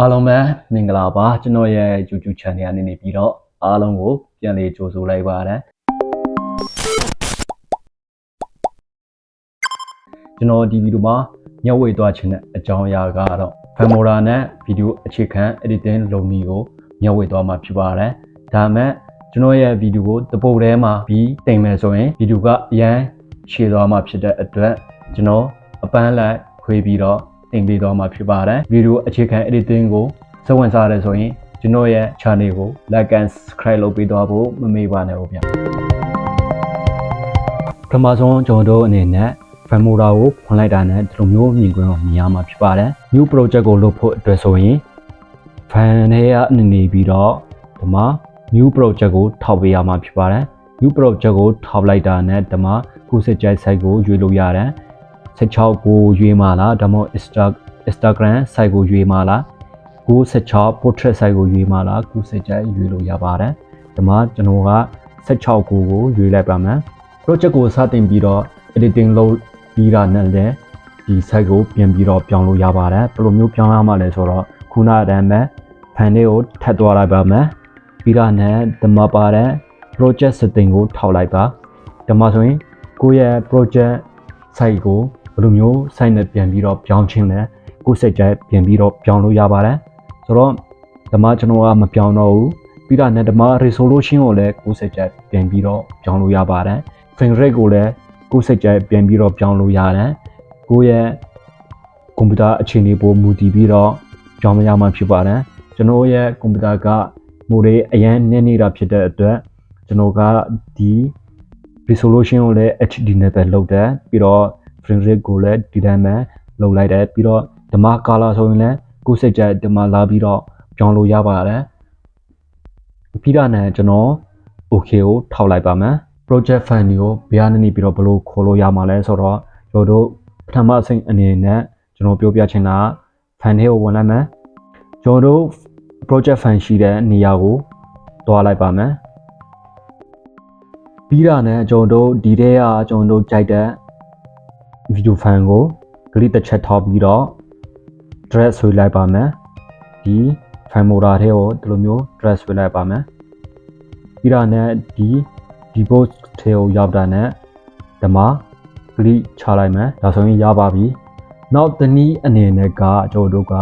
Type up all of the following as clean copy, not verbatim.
အားလုံးပဲမင်္ဂလာပါကျွန်တော်ရဲ့ YouTube channel အနေနဲ့ပြီးတော့အားလုံးကိုပြန်လည်ကြိုဆိုလိုက်ပါတယ်ကျွန်တော်ဒီဗီဒီယိုမှာမျက်ဝေသွားခြင်းတဲ့အကြောင်းအရာကတော့ Filmora နဲ့ဗီဒီယိုအခြေခံ editing လုပ်နည်းကိုမျက်ဝေသွားမှာဖြစ်ပါတယ်ဒါမဲ့ကျွန်တော်ရဲ့ဗီဒီယိုကိုတပုတ်ထဲမှာပြီးတင်မယ်ဆိုရင်ဗီဒီယိုကအရန်ရှည်သွားမှာဖြစ်တဲ့အတွက်ကျွန်တော်အပန်းလိုက်ခွေပြီးတော့တင်ပေးသွားမှာဖြစ်ပါတယ်ဗီဒီယိုအခြေခံ editing ကိုစဝင်စားရဲဆိုရင်ကျွန်တော်ရဲ့ channel ကို like and subscribe လုပ်ပေးသွားဖို့မမေ့ပါနဲ့ဦးဗျပထမဆုံးကျွန်တော်တို့အနေနဲ့ Filmora ကိုဖွင့်လိုက်တာနဲ့ဒီလိုမျိုးမြင်ကွင်းကိုမြင်ရမှာဖြစ်ပါတယ် new project ကိုလုပ်ဖို့အတွက်ဆိုရင် fan ထဲကနေနေပြီးတော့ဒီမှာ new project ကိုထောက်ပေးရမှာဖြစ်ပါတယ် new project ကိုထောက်လိုက်တာနဲ့ဒီမှာကိုယ်စကြိုက် site ကိုရွေးလို့ရတယ်16ကိုရွေးမှာလားဒါမှမဟုတ် Instagram site ကိုရွေးမှာလား96 portrait site ကိုရွေးမှာလားကိုယ်စကြိုက်ရွေးလို့ရပါတယ်ဒီမှာကျွန်တော်က16ကိုရွေးလိုက်ပါမယ် project ကိုစတင်ပြီးတော့ editing လုပ်ပြီးတာနဲ့လည်းဒီ site ကိုပြင်ပြီးတော့ပြောင်းလို့ရပါတယ်ဘယ်လိုမျိုးပြောင်းရမှာလဲဆိုတော့ခုနတည်းမဲ့ fan လေးကိုထပ်သွားလိုက်ပါမယ်ပြီးတာနဲ့ဒီမှာပါတဲ့ project setting ကိုထောက်လိုက်ပါဒီမှာဆိုရင်ကိုယ့်ရဲ့ project site ကိုဘယ်လိုမျိုး site နဲ့ပြန်ပြီးတော့ပြောင်းခြင်းလဲကိုယ်စိတ်ကြိုက်ပြန်ပြီးတော့ပြောင်းလို့ရပါတယ်ဆိုတော့ဒီမှာကျွန်တော်ကမပြောင်းတော့ဘူးပြီးတာနဲ့ဒီမှာ resolution ကိုလည်းကိုယ်စိတ်ကြိုက်ပြန်ပြီးတော့ပြောင်းလို့ရပါတယ် frame rate ကိုလည်းကိုယ်စိတ်ကြိုက်ပြန်ပြီးတော့ပြောင်းလို့ရတယ်ကိုယ့်ရဲ့ကွန်ပျူတာအခြေအနေပေါ်မူတည်ပြီးတော့ပြောင်းမရမှာဖြစ်ပါတယ်ကျွန်တော်ရဲ့ကွန်ပျူတာကမိုတွေအရင်နည်းနေတာဖြစ်တဲ့အတွက်ကျွန်တော်ကဒီ resolution ကိုလည်း HD နဲ့ပဲလုပ်တယ်ပြီးတော့ frame rate ကိုလည်းဒီတိုင်းပဲလုပ်လိုက်တယ်ပြီးတော့ဒီမှာ color ဆိုရင်လည်းကိုယ်စိတ်ကြိုက်ဒီမှာလာပြီးတော့ပြောင်းလို့ရပါတယ်ပြီးတော့နဲ့ကျွန်တော် okay ကိုထောက်လိုက်ပါမယ် project file ကိုဘယ်ကနေပြီးတော့ဘယ်လိုခေါ်လို့ရမှာလဲဆိုတော့ကျွန်တော်တို့ပထမအဆင့်အနေနဲ့ကျွန်တော်ပြောပြချင်တာ file ကိုဝင်လိုက်မယ်ကျွန်တော်တို့ project file ရှိတဲ့နေရာကိုတွားလိုက်ပါမယ်ပြီးတာနဲ့ကျွန်တော်တို့ဒီထဲကကျွန်တော်တို့ကြိုက်တဲ့ video file ကို click တစ်ချက်ထောက်ပြီးတော့ drag ဆွဲလိုက်ပါမယ်ဒီ Filmora ထဲကိုဒီလိုမျိုး drag ဆွဲလိုက်ပါမယ်ပြီးတာနဲ့ဒီ post ထဲကိုရောက်တာနဲ့ဒီမှာ click ချလိုက်မယ်ဒါဆိုရင်ရပါပြီနောက်တနည်းအနေနဲ့ကကျွန်တော်တို့က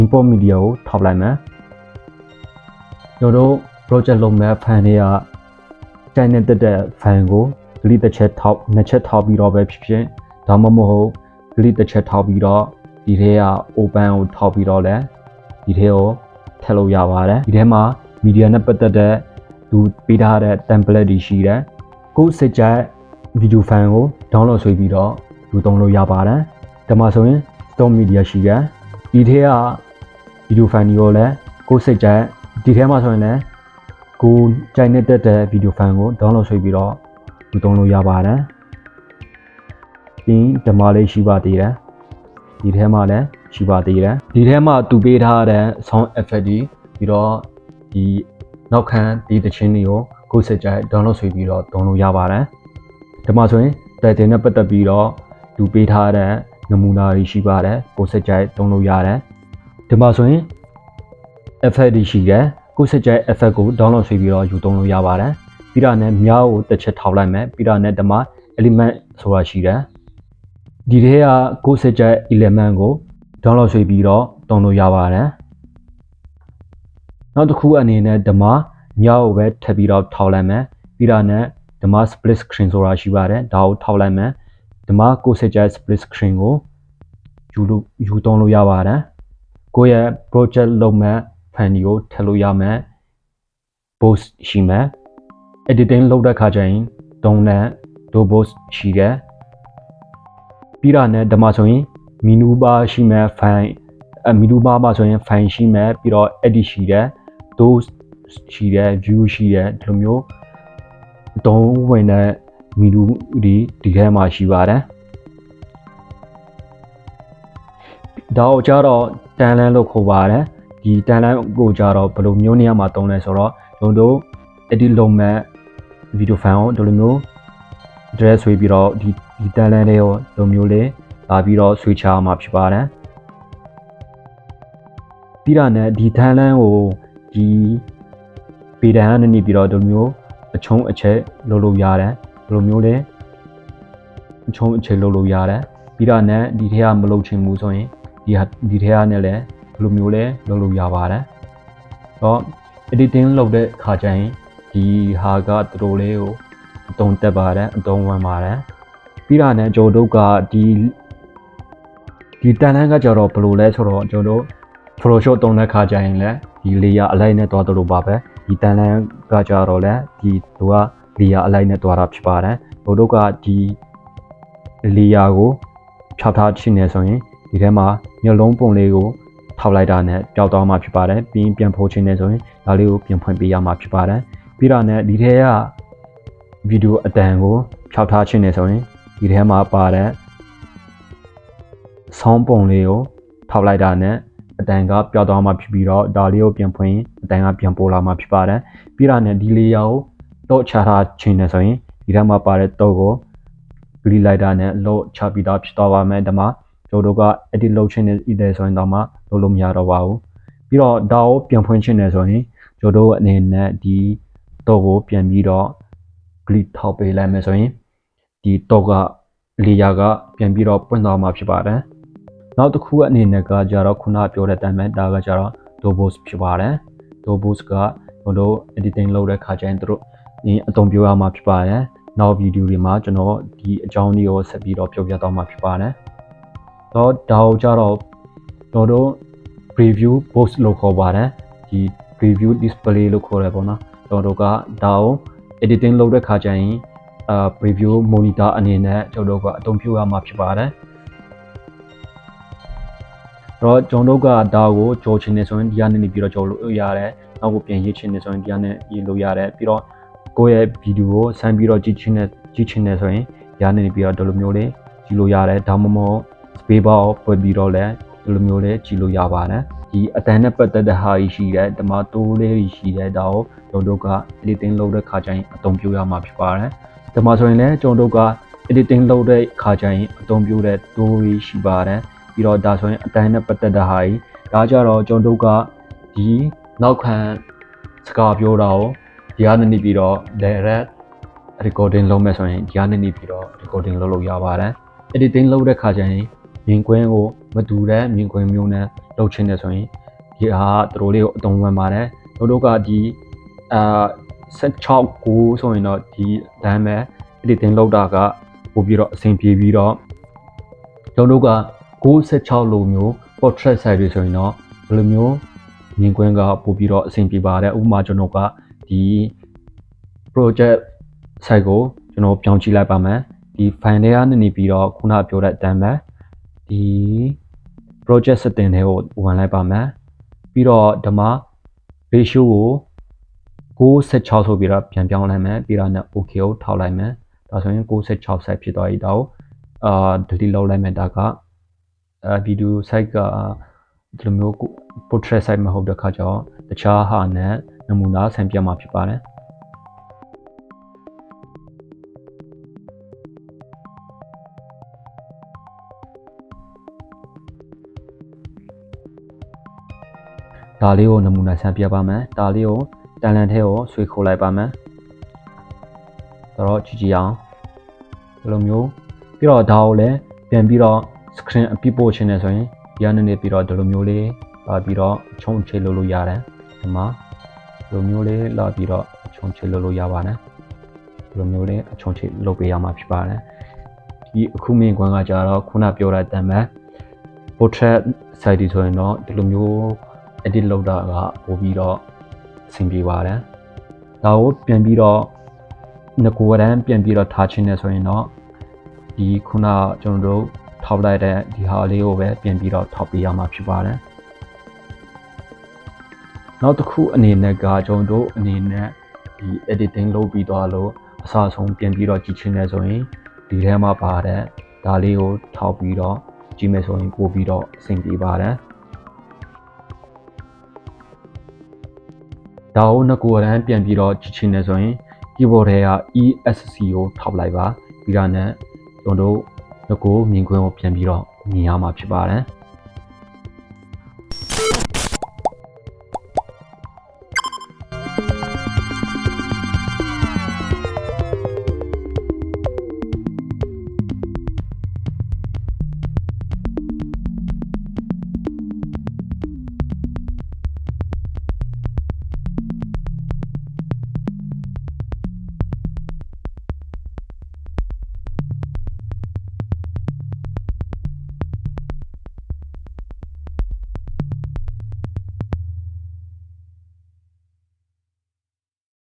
import media ကိုထောက်လိုက်မယ်ကျွန်တော်တို့ project လုပ်မဲ့ file တွေကတိုင်နေတဲ့ file ကို click တစ်ချက်ထောက်နှစ်ချက်ထောက်ပြီးတော့ပဲဖြစ်ဖြစ်ဒါမှမဟုတ် click တစ်ချက်ထောက်ပြီးတော့ဒီထဲက open ကိုထောက်ပြီးတော့လဲဒီထဲကိုထည့်လို့ရပါတယ်ဒီထဲမှာ media နဲ့ပတ်သက်တဲ့သူပေးထားတဲ့ template တွေရှိတယ်ကိုယ်စိတ်ကြိုက် video file ကို download ဆွဲပြီးတော့ယူသုံးလို့ရပါတယ်ဒီမှာဆိုရင် store media ရှိတယ်ဒီထဲက video file တွေကိုလည်းကိုယ်စိတ်ကြိုက်ဒီထဲမှာဆိုရင်လည်းကိုယ်ကြိုက်နေတဲ့ video file ကို download ဆွဲပြီးတော့ယူသုံးလို့ရပါတယ်ပြီးဒီမှာလေးရှိပါသေးတယ်ဒီထဲမှာလည်းရှိပါသေးတယ်ဒီထဲမှာသူပေးထားတဲ့ sound effect တွေပြီးတော့ဒီနောက်ခံဒီတခြင်းတွေကိုကိုယ်စိတ်ကြိုက် download ဆွဲပြီးတော့သုံးလို့ရပါတယ်ဒီမှာဆိုရင် title နဲ့ပတ်သက်ပြီးတော့သူပေးထားတဲ့နမူနာတွေရှိပါတယ်ကိုယ်စိတ်ကြိုက်သုံးလို့ရတယ်ဒီမှာဆိုရင် effect တွေရှိတယ်ကိုယ်စိတ်ကြိုက် effect ကို download ဆွဲပြီးတော့ယူသုံးလို့ရပါတယ်ပြီးတော့နဲ့မြောက်ကိုတစ်ချက်ထောက်လိုက်မယ်ပြီးတော့နဲ့ဒီမှာ element ဆိုတာရှိတယ်ဒီထဲကကိုယ်စိတ်ကြိုက် element ကို download ဆွဲပြီးတော့သုံးလို့ရပါတယ်နောက်တစ်ခုအနေနဲ့ဒီမှာမြောက်ကိုပဲထပ်ပြီးတော့ထောက်လိုက်မယ်ပြီးတော့နဲ့ဒီမှာ split screen ဆိုတာရှိပါတယ်ဒါကိုထောက်လိုက်မယ်ဒီမှာကိုယ်စိတ်ကြိုက် split screen ကိုယူသုံးလို့ရပါတယ်ကိုယ့်ရဲ့ project လုပ်မဲ့ file ကိုထည့်လို့ရမယ် post ရှိမယ် editing လုပ်တဲ့ခါကျရင်တုံးတဲ့ post ရှိတယ်ပြီးတော့နဲ့ဒီမှာဆိုရင် menu bar ရှိမယ် file menu bar မှာဆိုရင် file ရှိမယ်ပြီးတော့ edit ရှိတယ် those ရှိတယ် view ရှိတယ်ဒီလိုမျိုးတုံးဝင်တဲ့ menu တွေဒီထဲမှာရှိပါတယ်ဒါကိုကြတော့တန်လန်းလို့ခေါ်ပါတယ်ဒီတန်လန်းကိုကြတော့ဘယ်လိုမျိုးနေရာမှာတုံးလဲဆိုတော့ကျွန်တော်တို့ edit လုပ်မဲ့ video file ကိုဒီလိုမျိုး drag ဆွဲပြီးတော့ဒီတန်လန်းလေးကိုဒီလိုမျိုးလေးလာပြီးတော့ဆွဲချမှာဖြစ်ပါတယ် ပြီးတာနဲ့ဒီတန်းလန်းကိုဒီပေတံကနေနေပြီးတော့ဒီလိုမျိုးအချုံးအချက်လုပ်လို့ရတယ်ဒီလိုမျိုးလဲအချုံးအချက်လုပ်လို့ရတယ်ပြီးတာနဲ့ဒီထဲကမလုပ်ချင်ဘူးဆိုရင်ဒီထဲကနဲ့လည်းဒီလိုမျိုးလဲလုပ်လို့ရပါတယ်တော့ editing လုပ်တဲ့ခါကျရင်ဒီဟာကတော်တော်လေးကိုအသုံးတက်ပါတယ်အသုံးဝင်ပါတယ်ပြီးတာနဲ့ကျွန်တော်တို့ကဒီတန်လန်းကကြတော့ဘယ်လိုလဲဆိုတော့ကျွန်တော်တို့ Photoshop သုံးတဲ့ခါကျရင်လည်းဒီ layer အလိုက်နဲ့တွားတယ်လို့ပါပဲဒီတန်လန်းကကြတော့လည်းဒီသူက layer အလိုက်နဲ့တွားတာဖြစ်ပါတယ်ကျွန်တော်တို့ကဒီ layer ကိုဖြောက်ထားခြင်းနဲ့ဆိုရင်ဒီထဲမှာမျက်လုံးပုံလေးကိုထောက်လိုက်တာနဲ့ပျောက်သွားမှာဖြစ်ပါတယ်ပြီးရင်ပြန်ဖိုးခြင်းနဲ့ဆိုရင်ဒါလေးကိုပြန်ဖွင့်ပေးရမှာဖြစ်ပါတယ်ပြီးတော့နဲ့ဒီထဲကဗီဒီယိုအတန်ကိုဖြောက်ထားခြင်းနဲ့ဆိုရင်ဒီထဲမှာပါတဲ့ဆောင်းပုံလေးကိုထောက်လိုက်တာနဲ့အတန်ကပျောက်သွားမှာဖြစ်ပြီးတော့ဒါလေးကိုပြန်ဖွင့်ရင်အတန်ကပြန်ပို့လာမှာဖြစ်ပါတယ်ပြီးတော့နဲ့ဒီလေးရာကိုတော့ချထားခြင်းနဲ့ဆိုရင်ဒီထဲမှာပါတဲ့တော့ကိုဂလီလိုက်တာနဲ့လို့ချပြီးတော့ဖြစ်သွားပါမယ်ဒီမှာကျွန်တော်တို့က edit လုပ်ခြင်းနဲ့ဤတယ်ဆိုရင်တော့မှလုပ်လို့မရတော့ပါဘူးပြီးတော့ဒါကိုပြန်ဖွင့်ခြင်းနဲ့ဆိုရင်ကျွန်တော်တို့အနေနဲ့ဒီတော့ကိုပြန်ပြီးတော့ click ထောက်ပေးလိုက်မယ်ဆိုရင်ဒီတော့ကlayer ကပြန်ပြီးတော့ပွင့်သွားမှာဖြစ်ပါတယ်နောက်တစ်ခုအနေနဲ့ကကြတော့ခုနပြောတဲ့အတိုင်းပဲဒါကကြတော့ Dobos ဖြစ်ပါတယ် Dobos ကကျွန်တော် editing လုပ်တဲ့ခါကျရင်တို့အသုံးပြုရမှာဖြစ်ပါတယ်နောက်ဗီဒီယိုတွေမှာကျွန်တော်ဒီအကြောင်းလေးကိုဆက်ပြီးတော့ပြောပြသွားမှာဖြစ်ပါတယ်တော့ဒါကိုကြတော့ကျွန်တော် preview post လို့ခေါ်ပါတယ်ဒီ preview display လို့ခေါ်တယ်ပေါ့နော်ကျွန်တော်ကဒါကို editing လုပ်တဲ့ခါကျရင်preview monitor အနေနဲ့ကျွန်တော်ကအသုံးပြုရမှာဖြစ်ပါတယ်တော့ကျွန်တော်ကဒါကိုကြော်ချင်နေဆိုရင်ဒီကနေနေပြီးတော့ကြော်လို့ရတယ်နောက်ကိုပြန်ရေးချင်နေဆိုရင်ဒီကနေရေးလို့ရတယ်ပြီးတော့ကိုယ့်ရဲ့ဗီဒီယိုကိုဆမ်းပြီးတော့ကြည့်ချင်နေဆိုရင်ဒီကနေနေပြီးတော့ဒီလိုမျိုးလေးကြည့်လို့ရတယ်ဒါမှမဟုတ် space bar ကိုဖွင့်ပြီးတော့လည်းဒီလိုမျိုးလေးကြည့်လို့ရပါတယ်ဒီအတန်းနဲ့ပတ်သက်တဲ့ဟာရှိတယ်ဓမ္မတိုးလေးရှိတယ်ဒါကိုကျွန်တော်က editing လုပ်တဲ့ခါကျရင်အသုံးပြုရမှာဖြစ်ပါတယ်ဓမ္မဆိုရင်လည်းကျွန်တော်က editing လုပ်တဲ့ခါကျရင်အသုံးပြုတဲ့တိုးလေးရှိပါတယ်ပြီးတော့ဒါဆိုရင်အတန်းနဲ့ပတ်သက်တဲ့ဟာကြီးဒါကြတော့ကျွန်တော်ကဒီနောက်ခံစကားပြောတာကိုဒီကနေနေပြီးတော့ direct recording လုပ်မယ်ဆိုရင်ဒီကနေနေပြီးတော့ recording လုပ်လို့ရပါတယ် editing လုပ်တဲ့ခါကျရင်မြင်ကွင်းကိုမတူတဲ့မြင်ကွင်းမျိုးနဲ့လုပ်ချင်တယ်ဆိုရင်ဒီဟာသူတို့လေးကိုအသုံးဝင်ပါတယ်တို့ကဒီ16ကိုဆိုရင်တော့ဒီအတိုင်းပဲ editing လုပ်တာကပို့ပြီးတော့အဆင်ပြေပြီးတော့ကျွန်တော်က96လိုမျိုး portrait size တွေဆိုရင်တော့ဒီလိုမျိုးမြင်ကွင်းကပို့ပြီးတော့အဆင်ပြေပါတယ်ဥပမာကျွန်တော်ကဒီ project size ကိုကျွန်တော်ပြောင်းကြည့်လိုက်ပါမယ်ဒီ file ထဲကနေနေပြီးတော့ခုနပြောတဲ့အတိုင်းပဲဒီ project setting တွေကိုဝင်လိုက်ပါမယ်ပြီးတော့ဒီမှာ ratio ကို96ဆိုပြီးတော့ပြန်ပြောင်းလိုက်မယ်ပြီးတော့နဲ့ okay ကိုထောက်လိုက်မယ်ဒါဆိုရင်96 size ဖြစ်သွားပြီဒါကိုdelete လုပ်လိုက်မယ်ဒါကvideo site ကဒီလိုမျိုး portrait site မဟုတ်တဲ့ခါကျတော့တခြားဟာနဲ့နမူနာဆင်ပြမှာဖြစ်ပါတယ်ဒါလေးကိုနမူနာဆင်ပြပါမယ်ဒါလေးကိုတန်လန်ထဲကိုဆွဲခိုးလိုက်ပါမယ်တော့ကြည့်အောင်ဒီလိုမျိုးပြီးတော့ဒါကိုလည်းပြန်ပြီးတော့ screen အပြည့်ပို့ခြင်းနဲ့ဆိုရင်ဒီကနေနေပြီးတော့ဒီလိုမျိုးလေးလာပြီးတော့ချုံချေလို့ရတယ်ဒီမှာဒီလိုမျိုးလေးလာပြီးတော့ချုံချေလို့ရပါတယ်ဒီလိုမျိုးလေးအချုံချေလုပ်ပေးရမှာဖြစ်ပါတယ်ဒီအခုမြင်ကွင်းကကြတော့ခုနပြောတဲ့အတမ်းပဲ portrait size ဆိုရင်တော့ဒီလိုမျိုး edit လုပ်တာကပို့ပြီးတော့အဆင်ပြေပါတယ်ဒါကိုပြန်ပြီးတော့ငကိုယ်တန်းပြန်ပြီးတော့ထားခြင်းနဲ့ဆိုရင်တော့ဒီခုနကျွန်တော်တို့ထောက်လိုက်တဲ့ဒီဟာလေးကိုပဲပြန်ပြီးတော့ထောက်ပေးရမှာဖြစ်ပါတယ်နောက်တစ်ခုအနေနဲ့ကကျွန်တော်တို့အနေနဲ့ဒီ editing လုပ်ပြီးသွားလို့အစဆုံးပြန်ပြီးတော့ကြည့်ချင်တယ်ဆိုရင်ဒီထဲမှာပါတဲ့ဒါလေးကိုထောက်ပြီးတော့ကြည့်မယ်ဆိုရင်ပို့ပြီးတော့အဆင်ပြေပါတယ်ဒါကိုငကိုယ်တန်းပြန်ပြီးတော့ကြည့်ချင်တယ်ဆိုရင် keyboard ထဲက ESC ကိုထောက်လိုက်ပါပြီးတော့နဲ့ကျွန်တော်တို့ငကိုမြင်ကွင်းကိုပြန်ပြီးတော့မြင်ရမှာဖြစ်ပါတယ်